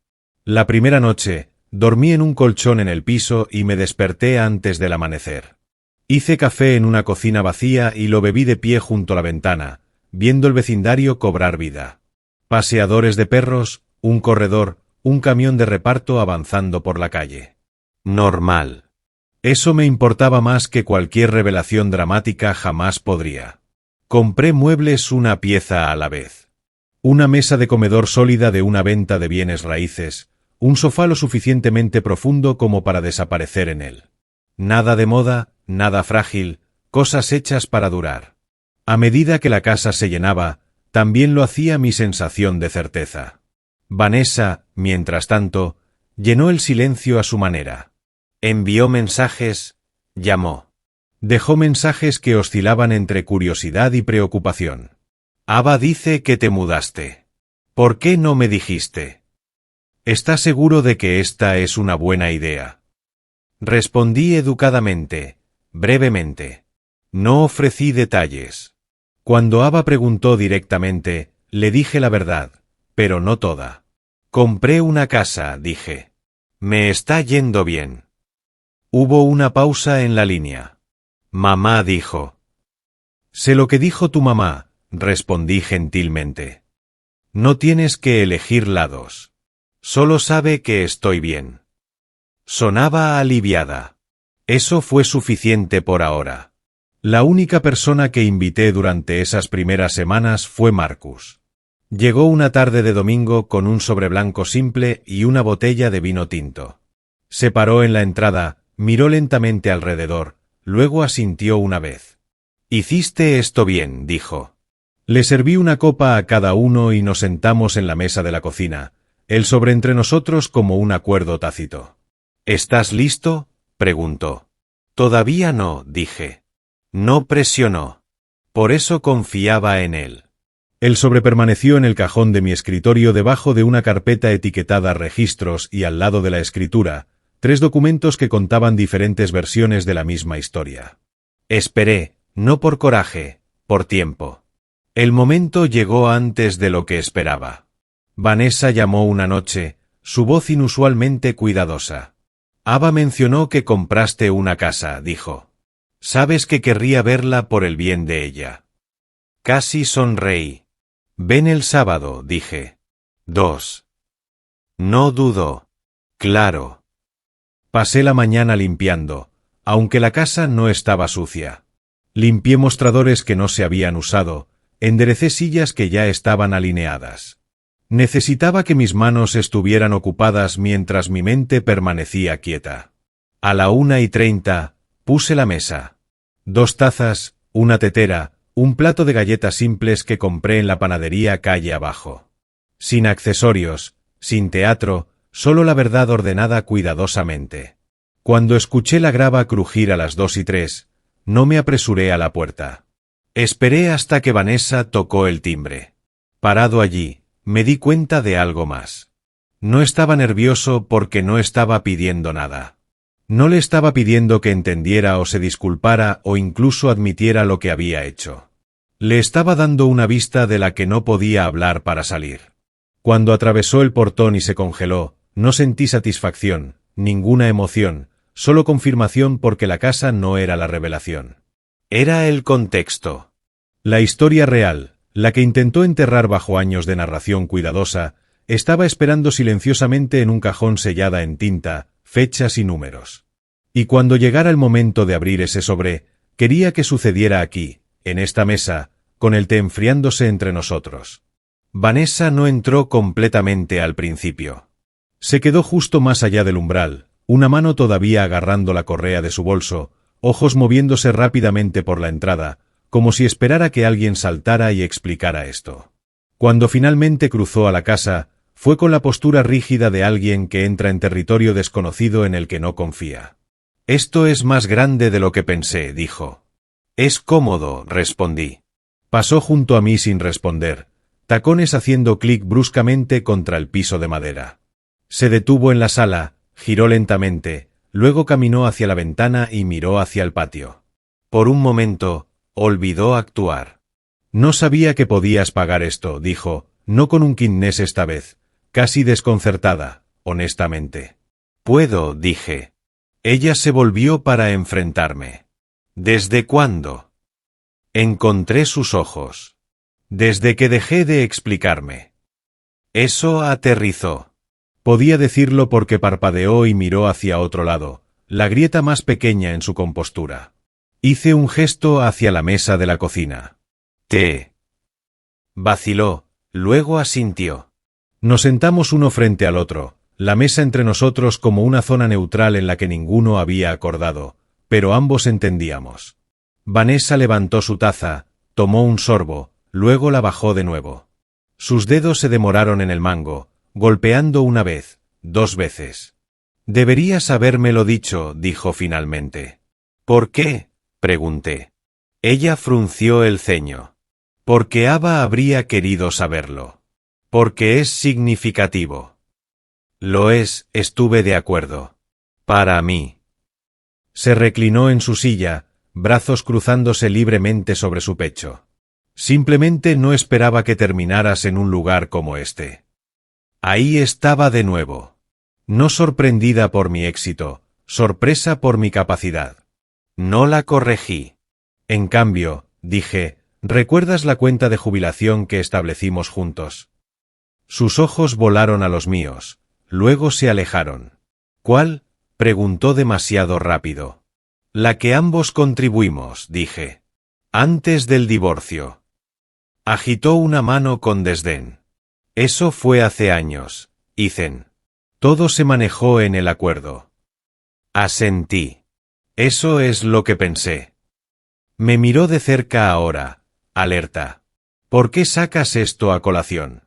La primera noche, dormí en un colchón en el piso y me desperté antes del amanecer. Hice café en una cocina vacía y lo bebí de pie junto a la ventana, viendo el vecindario cobrar vida. Paseadores de perros, un corredor, un camión de reparto avanzando por la calle. Normal. Eso me importaba más que cualquier revelación dramática jamás podría. Compré muebles una pieza a la vez. Una mesa de comedor sólida de una venta de bienes raíces, un sofá lo suficientemente profundo como para desaparecer en él. Nada de moda, nada frágil, cosas hechas para durar. A medida que la casa se llenaba, también lo hacía mi sensación de certeza. Vanessa, mientras tanto, llenó el silencio a su manera. Envió mensajes, llamó. Dejó mensajes que oscilaban entre curiosidad y preocupación. Ava dice que te mudaste. ¿Por qué no me dijiste? ¿Estás seguro de que esta es una buena idea? Respondí educadamente, brevemente. No ofrecí detalles. Cuando Ava preguntó directamente, le dije la verdad, pero no toda. Compré una casa, dije. Me está yendo bien. Hubo una pausa en la línea. Mamá dijo. Sé lo que dijo tu mamá, respondí gentilmente. No tienes que elegir lados. Solo sabe que estoy bien. Sonaba aliviada. Eso fue suficiente por ahora. La única persona que invité durante esas primeras semanas fue Marcus. Llegó una tarde de domingo con un sobre blanco simple y una botella de vino tinto. Se paró en la entrada, miró lentamente alrededor, luego asintió una vez. «Hiciste esto bien», dijo. Le serví una copa a cada uno y nos sentamos en la mesa de la cocina, el sobre entre nosotros como un acuerdo tácito. «¿Estás listo?», preguntó. «Todavía no», dije. No presionó. Por eso confiaba en él. El sobre permaneció en el cajón de mi escritorio debajo de una carpeta etiquetada Registros y al lado de la escritura, 3 documentos que contaban diferentes versiones de la misma historia. Esperé, no por coraje, por tiempo. El momento llegó antes de lo que esperaba. Vanessa llamó una noche, su voz inusualmente cuidadosa. Ava mencionó que compraste una casa, dijo. Sabes que querría verla por el bien de ella. Casi sonreí. Ven el sábado, dije. 2. No dudó. Claro. Pasé la mañana limpiando, aunque la casa no estaba sucia. Limpié mostradores que no se habían usado, enderecé sillas que ya estaban alineadas. Necesitaba que mis manos estuvieran ocupadas mientras mi mente permanecía quieta. A la 1:30, puse la mesa. 2 tazas, una tetera, un plato de galletas simples que compré en la panadería calle abajo. Sin accesorios, sin teatro, solo la verdad ordenada cuidadosamente. Cuando escuché la grava crujir a las 2:03, no me apresuré a la puerta. Esperé hasta que Vanessa tocó el timbre. Parado allí, me di cuenta de algo más. No estaba nervioso porque no estaba pidiendo nada. No le estaba pidiendo que entendiera o se disculpara o incluso admitiera lo que había hecho. Le estaba dando una vista de la que no podía hablar para salir. Cuando atravesó el portón y se congeló, no sentí satisfacción, ninguna emoción, solo confirmación porque la casa no era la revelación. Era el contexto. La historia real, la que intentó enterrar bajo años de narración cuidadosa, estaba esperando silenciosamente en un cajón sellada en tinta, fechas y números. Y cuando llegara el momento de abrir ese sobre, quería que sucediera aquí, en esta mesa, con el té enfriándose entre nosotros. Vanessa no entró completamente al principio. Se quedó justo más allá del umbral, una mano todavía agarrando la correa de su bolso, ojos moviéndose rápidamente por la entrada, como si esperara que alguien saltara y explicara esto. Cuando finalmente cruzó a la casa, fue con la postura rígida de alguien que entra en territorio desconocido en el que no confía. «Esto es más grande de lo que pensé», dijo. «Es cómodo», respondí. Pasó junto a mí sin responder, tacones haciendo clic bruscamente contra el piso de madera. Se detuvo en la sala, giró lentamente, luego caminó hacia la ventana y miró hacia el patio. Por un momento, olvidó actuar. «No sabía que podías pagar esto», dijo, no con un quinés esta vez, casi desconcertada, honestamente. «Puedo», dije. Ella se volvió para enfrentarme. «¿Desde cuándo?» Encontré sus ojos. «Desde que dejé de explicarme». Eso aterrizó. Podía decirlo porque parpadeó y miró hacia otro lado, la grieta más pequeña en su compostura. Hice un gesto hacia la mesa de la cocina. «Té». Vaciló, luego asintió. Nos sentamos uno frente al otro, la mesa entre nosotros como una zona neutral en la que ninguno había acordado, pero ambos entendíamos. Vanessa levantó su taza, tomó un sorbo, luego la bajó de nuevo. Sus dedos se demoraron en el mango, golpeando una vez, 2 veces. «Deberías habérmelo dicho», dijo finalmente. «¿Por qué?», pregunté. Ella frunció el ceño. «Porque Ava habría querido saberlo. Porque es significativo». «Lo es», estuve de acuerdo. «Para mí». Se reclinó en su silla, brazos cruzándose libremente sobre su pecho. Simplemente no esperaba que terminaras en un lugar como este. Ahí estaba de nuevo. No sorprendida por mi éxito, sorpresa por mi capacidad. No la corregí. En cambio, dije, ¿recuerdas la cuenta de jubilación que establecimos juntos? Sus ojos volaron a los míos, luego se alejaron. ¿Cuál? Preguntó demasiado rápido. La que ambos contribuimos, dije. Antes del divorcio. Agitó una mano con desdén. Eso fue hace años, Ethan. Todo se manejó en el acuerdo. Asentí. Eso es lo que pensé. Me miró de cerca ahora, alerta. ¿Por qué sacas esto a colación?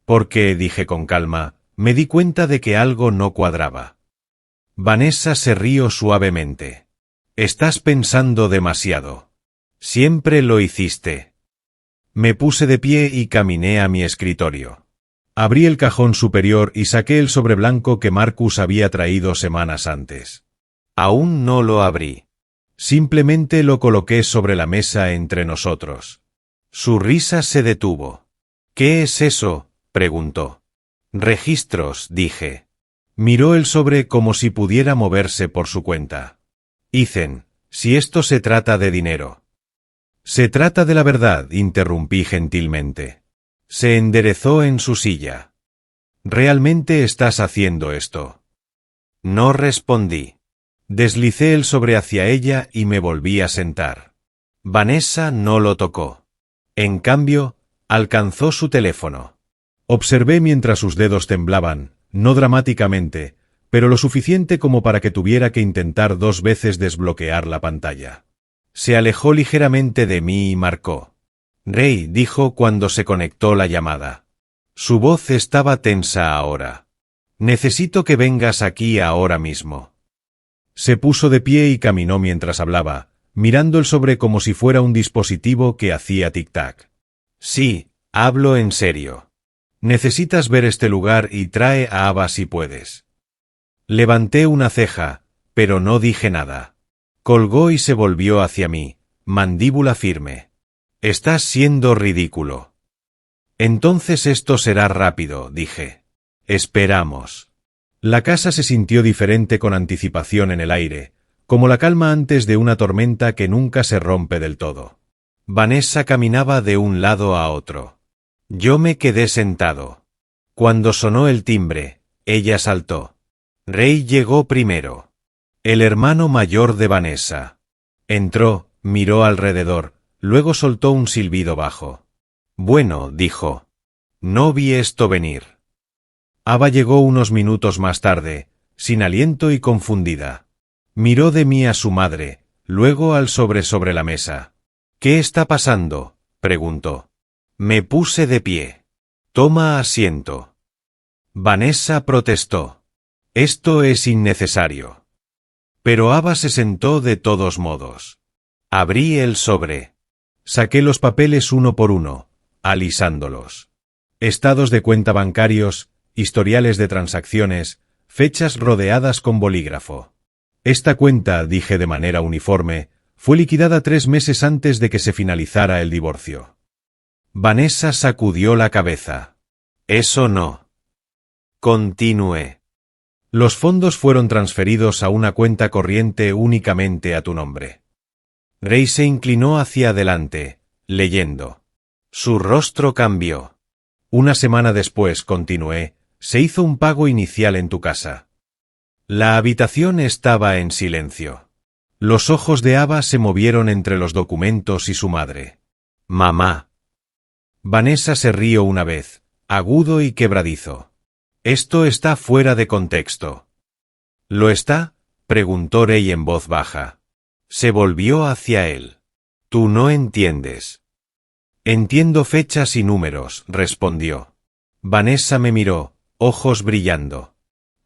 Porque, dije con calma, me di cuenta de que algo no cuadraba. Vanessa se rió suavemente. Estás pensando demasiado. Siempre lo hiciste. Me puse de pie y caminé a mi escritorio. Abrí el cajón superior y saqué el sobre blanco que Marcus había traído semanas antes. Aún no lo abrí. Simplemente lo coloqué sobre la mesa entre nosotros. Su risa se detuvo. ¿Qué es eso?, preguntó. Registros, dije. Miró el sobre como si pudiera moverse por su cuenta. Ethan, si esto se trata de dinero. Se trata de la verdad, interrumpí gentilmente. Se enderezó en su silla. ¿Realmente estás haciendo esto? No respondí. Deslicé el sobre hacia ella y me volví a sentar. Vanessa no lo tocó. En cambio, alcanzó su teléfono. Observé mientras sus dedos temblaban, no dramáticamente, pero lo suficiente como para que tuviera que intentar 2 veces desbloquear la pantalla. Se alejó ligeramente de mí y marcó. Ray, dijo cuando se conectó la llamada. Su voz estaba tensa ahora. Necesito que vengas aquí ahora mismo. Se puso de pie y caminó mientras hablaba, mirando el sobre como si fuera un dispositivo que hacía tic-tac. Sí, hablo en serio. Necesitas ver este lugar y trae a Ava si puedes. Levanté una ceja, pero no dije nada. Colgó y se volvió hacia mí, mandíbula firme. Estás siendo ridículo. Entonces esto será rápido, dije. Esperamos. La casa se sintió diferente con anticipación en el aire, como la calma antes de una tormenta que nunca se rompe del todo. Vanessa caminaba de un lado a otro. Yo me quedé sentado. Cuando sonó el timbre, ella saltó. Ray llegó primero. El hermano mayor de Vanessa. Entró, miró alrededor, luego soltó un silbido bajo. Bueno, dijo. No vi esto venir. Ava llegó unos minutos más tarde, sin aliento y confundida. Miró de mí a su madre, luego al sobre la mesa. ¿Qué está pasando?, preguntó. Me puse de pie. Toma asiento. Vanessa protestó. Esto es innecesario. Pero Ava se sentó de todos modos. Abrí el sobre. Saqué los papeles uno por uno, alisándolos. Estados de cuenta bancarios, historiales de transacciones, fechas rodeadas con bolígrafo. Esta cuenta, dije de manera uniforme, fue liquidada 3 meses antes de que se finalizara el divorcio. Vanessa sacudió la cabeza. Eso no. Continué. Los fondos fueron transferidos a una cuenta corriente únicamente a tu nombre. Ray se inclinó hacia adelante, leyendo. Su rostro cambió. Una semana después, continué, se hizo un pago inicial en tu casa. La habitación estaba en silencio. Los ojos de Ava se movieron entre los documentos y su madre. Mamá. Vanessa se rió una vez, agudo y quebradizo. Esto está fuera de contexto. ¿Lo está?, preguntó Ray en voz baja. Se volvió hacia él. Tú no entiendes. Entiendo fechas y números, respondió. Vanessa me miró, ojos brillando.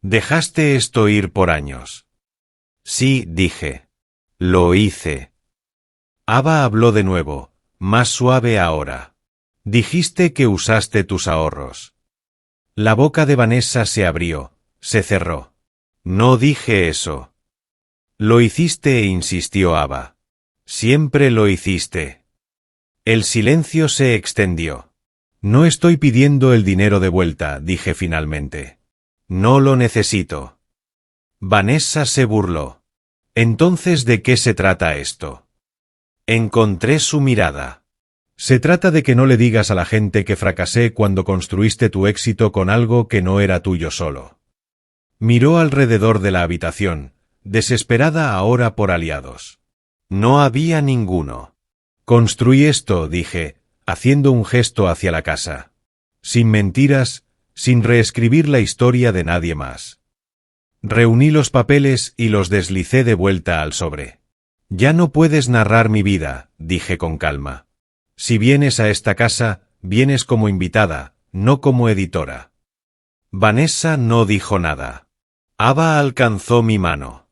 Dejaste esto ir por años. Sí, dije. Lo hice. Ava habló de nuevo, más suave ahora. Dijiste que usaste tus ahorros. La boca de Vanessa se abrió, se cerró. No dije eso. Lo hiciste, insistió Ava. Siempre lo hiciste. El silencio se extendió. No estoy pidiendo el dinero de vuelta, dije finalmente. No lo necesito. Vanessa se burló. Entonces, ¿de qué se trata esto? Encontré su mirada. Se trata de que no le digas a la gente que fracasé cuando construiste tu éxito con algo que no era tuyo solo. Miró alrededor de la habitación, desesperada ahora por aliados. No había ninguno. Construí esto, dije, haciendo un gesto hacia la casa. Sin mentiras, sin reescribir la historia de nadie más. Reuní los papeles y los deslicé de vuelta al sobre. Ya no puedes narrar mi vida, dije con calma. Si vienes a esta casa, vienes como invitada, no como editora. Vanessa no dijo nada. Ava alcanzó mi mano.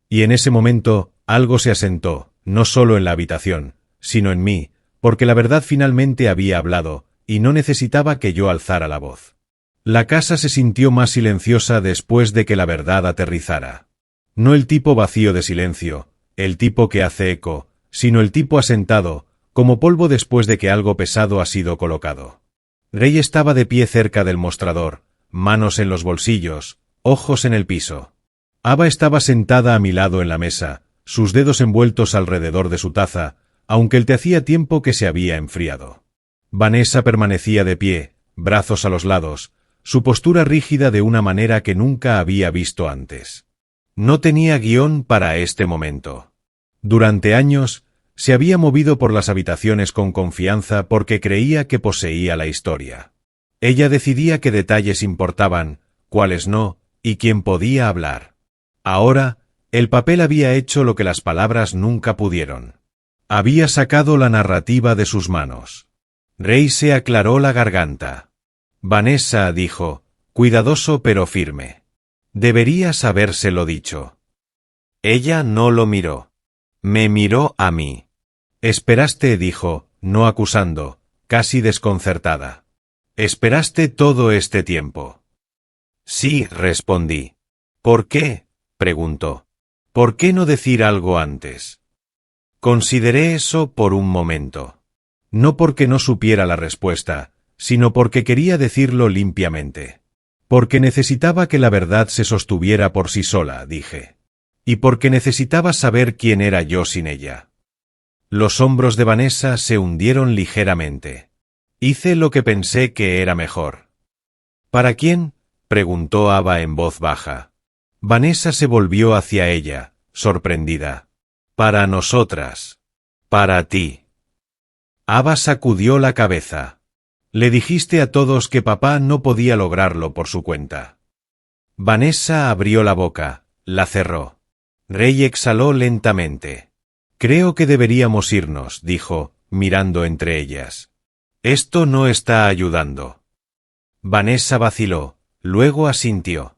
Y en ese momento, algo se asentó, no solo en la habitación, sino en mí, porque la verdad finalmente había hablado, y no necesitaba que yo alzara la voz. La casa se sintió más silenciosa después de que la verdad aterrizara. No el tipo vacío de silencio, el tipo que hace eco, sino el tipo asentado, como polvo después de que algo pesado ha sido colocado. Rey estaba de pie cerca del mostrador, manos en los bolsillos, ojos en el piso. Ava estaba sentada a mi lado en la mesa, sus dedos envueltos alrededor de su taza, aunque el té hacía tiempo que se había enfriado. Vanessa permanecía de pie, brazos a los lados, su postura rígida de una manera que nunca había visto antes. No tenía guión para este momento. Durante años, se había movido por las habitaciones con confianza porque creía que poseía la historia. Ella decidía qué detalles importaban, cuáles no, y quién podía hablar. Ahora, el papel había hecho lo que las palabras nunca pudieron. Había sacado la narrativa de sus manos. Rey se aclaró la garganta. Vanessa dijo, cuidadoso pero firme. Deberías habérselo dicho. Ella no lo miró. Me miró a mí. Esperaste, dijo, no acusando, casi desconcertada. Esperaste todo este tiempo. Sí, respondí. ¿Por qué? Preguntó. ¿Por qué no decir algo antes? Consideré eso por un momento. No porque no supiera la respuesta, sino porque quería decirlo limpiamente. Porque necesitaba que la verdad se sostuviera por sí sola, dije. Y porque necesitaba saber quién era yo sin ella. Los hombros de Vanessa se hundieron ligeramente. Hice lo que pensé que era mejor. ¿Para quién? Preguntó Ava en voz baja. Vanessa se volvió hacia ella, sorprendida. Para nosotras. Para ti. Ava sacudió la cabeza. Le dijiste a todos que papá no podía lograrlo por su cuenta. Vanessa abrió la boca, la cerró. Rey exhaló lentamente. Creo que deberíamos irnos, dijo, mirando entre ellas. Esto no está ayudando. Vanessa vaciló, luego asintió.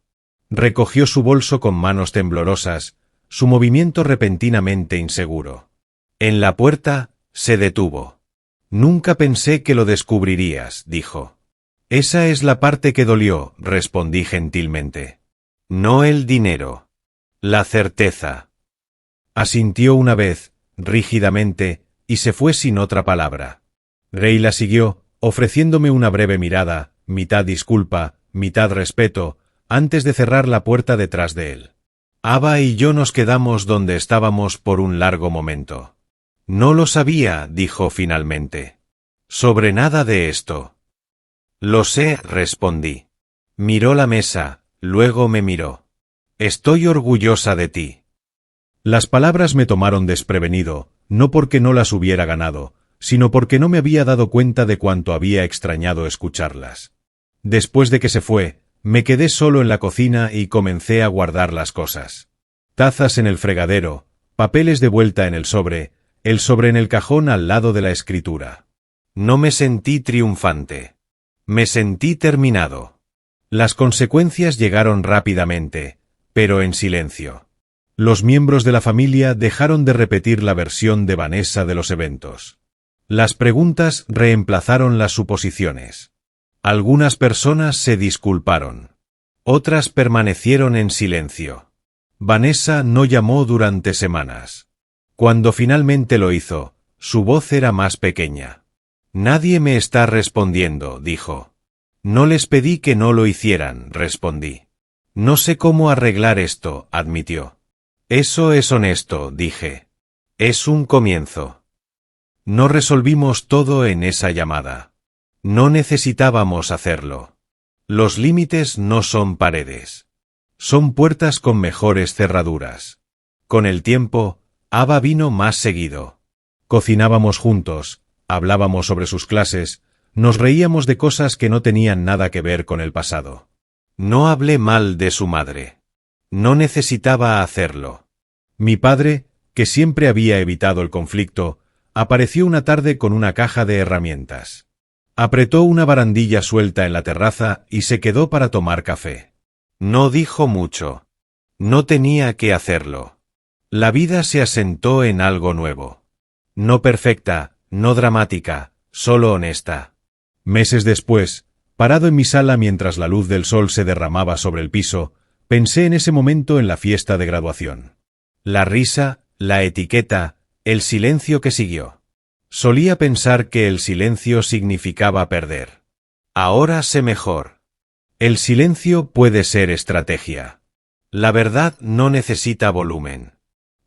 Recogió su bolso con manos temblorosas, su movimiento repentinamente inseguro. En la puerta, se detuvo. Nunca pensé que lo descubrirías, dijo. Esa es la parte que dolió, respondí gentilmente. No el dinero. La certeza. Asintió una vez, rígidamente, y se fue sin otra palabra. Rey la siguió, ofreciéndome una breve mirada, mitad disculpa, mitad respeto, antes de cerrar la puerta detrás de él. Ava y yo nos quedamos donde estábamos por un largo momento. No lo sabía, dijo finalmente. Sobre nada de esto. Lo sé, respondí. Miró la mesa, luego me miró. Estoy orgullosa de ti. Las palabras me tomaron desprevenido, no porque no las hubiera ganado, sino porque no me había dado cuenta de cuánto había extrañado escucharlas. Después de que se fue, me quedé solo en la cocina y comencé a guardar las cosas. Tazas en el fregadero, papeles de vuelta en el sobre en el cajón al lado de la escritura. No me sentí triunfante. Me sentí terminado. Las consecuencias llegaron rápidamente, pero en silencio. Los miembros de la familia dejaron de repetir la versión de Vanessa de los eventos. Las preguntas reemplazaron las suposiciones. Algunas personas se disculparon. Otras permanecieron en silencio. Vanessa no llamó durante semanas. Cuando finalmente lo hizo, su voz era más pequeña. Nadie me está respondiendo, dijo. No les pedí que no lo hicieran, respondí. No sé cómo arreglar esto, admitió. Eso es honesto, dije. Es un comienzo. No resolvimos todo en esa llamada. No necesitábamos hacerlo. Los límites no son paredes. Son puertas con mejores cerraduras. Con el tiempo, Ava vino más seguido. Cocinábamos juntos, hablábamos sobre sus clases, nos reíamos de cosas que no tenían nada que ver con el pasado. No hablé mal de su madre. No necesitaba hacerlo. Mi padre, que siempre había evitado el conflicto, apareció una tarde con una caja de herramientas. Apretó una barandilla suelta en la terraza y se quedó para tomar café. No dijo mucho. No tenía que hacerlo. La vida se asentó en algo nuevo. No perfecta, no dramática, solo honesta. Meses después, parado en mi sala mientras la luz del sol se derramaba sobre el piso, pensé en ese momento en la fiesta de graduación. La risa, la etiqueta, el silencio que siguió. Solía pensar que el silencio significaba perder. Ahora sé mejor. El silencio puede ser estrategia. La verdad no necesita volumen.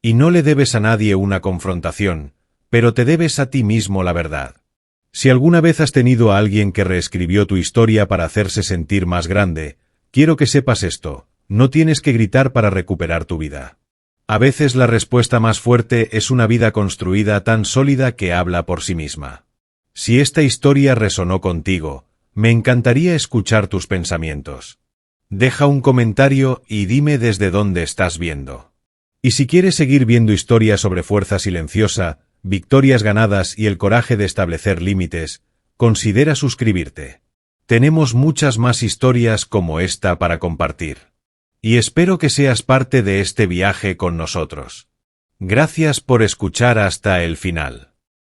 Y no le debes a nadie una confrontación, pero te debes a ti mismo la verdad. Si alguna vez has tenido a alguien que reescribió tu historia para hacerse sentir más grande, quiero que sepas esto, no tienes que gritar para recuperar tu vida. A veces la respuesta más fuerte es una vida construida tan sólida que habla por sí misma. Si esta historia resonó contigo, me encantaría escuchar tus pensamientos. Deja un comentario y dime desde dónde estás viendo. Y si quieres seguir viendo historias sobre fuerza silenciosa, victorias ganadas y el coraje de establecer límites, considera suscribirte. Tenemos muchas más historias como esta para compartir. Y espero que seas parte de este viaje con nosotros. Gracias por escuchar hasta el final.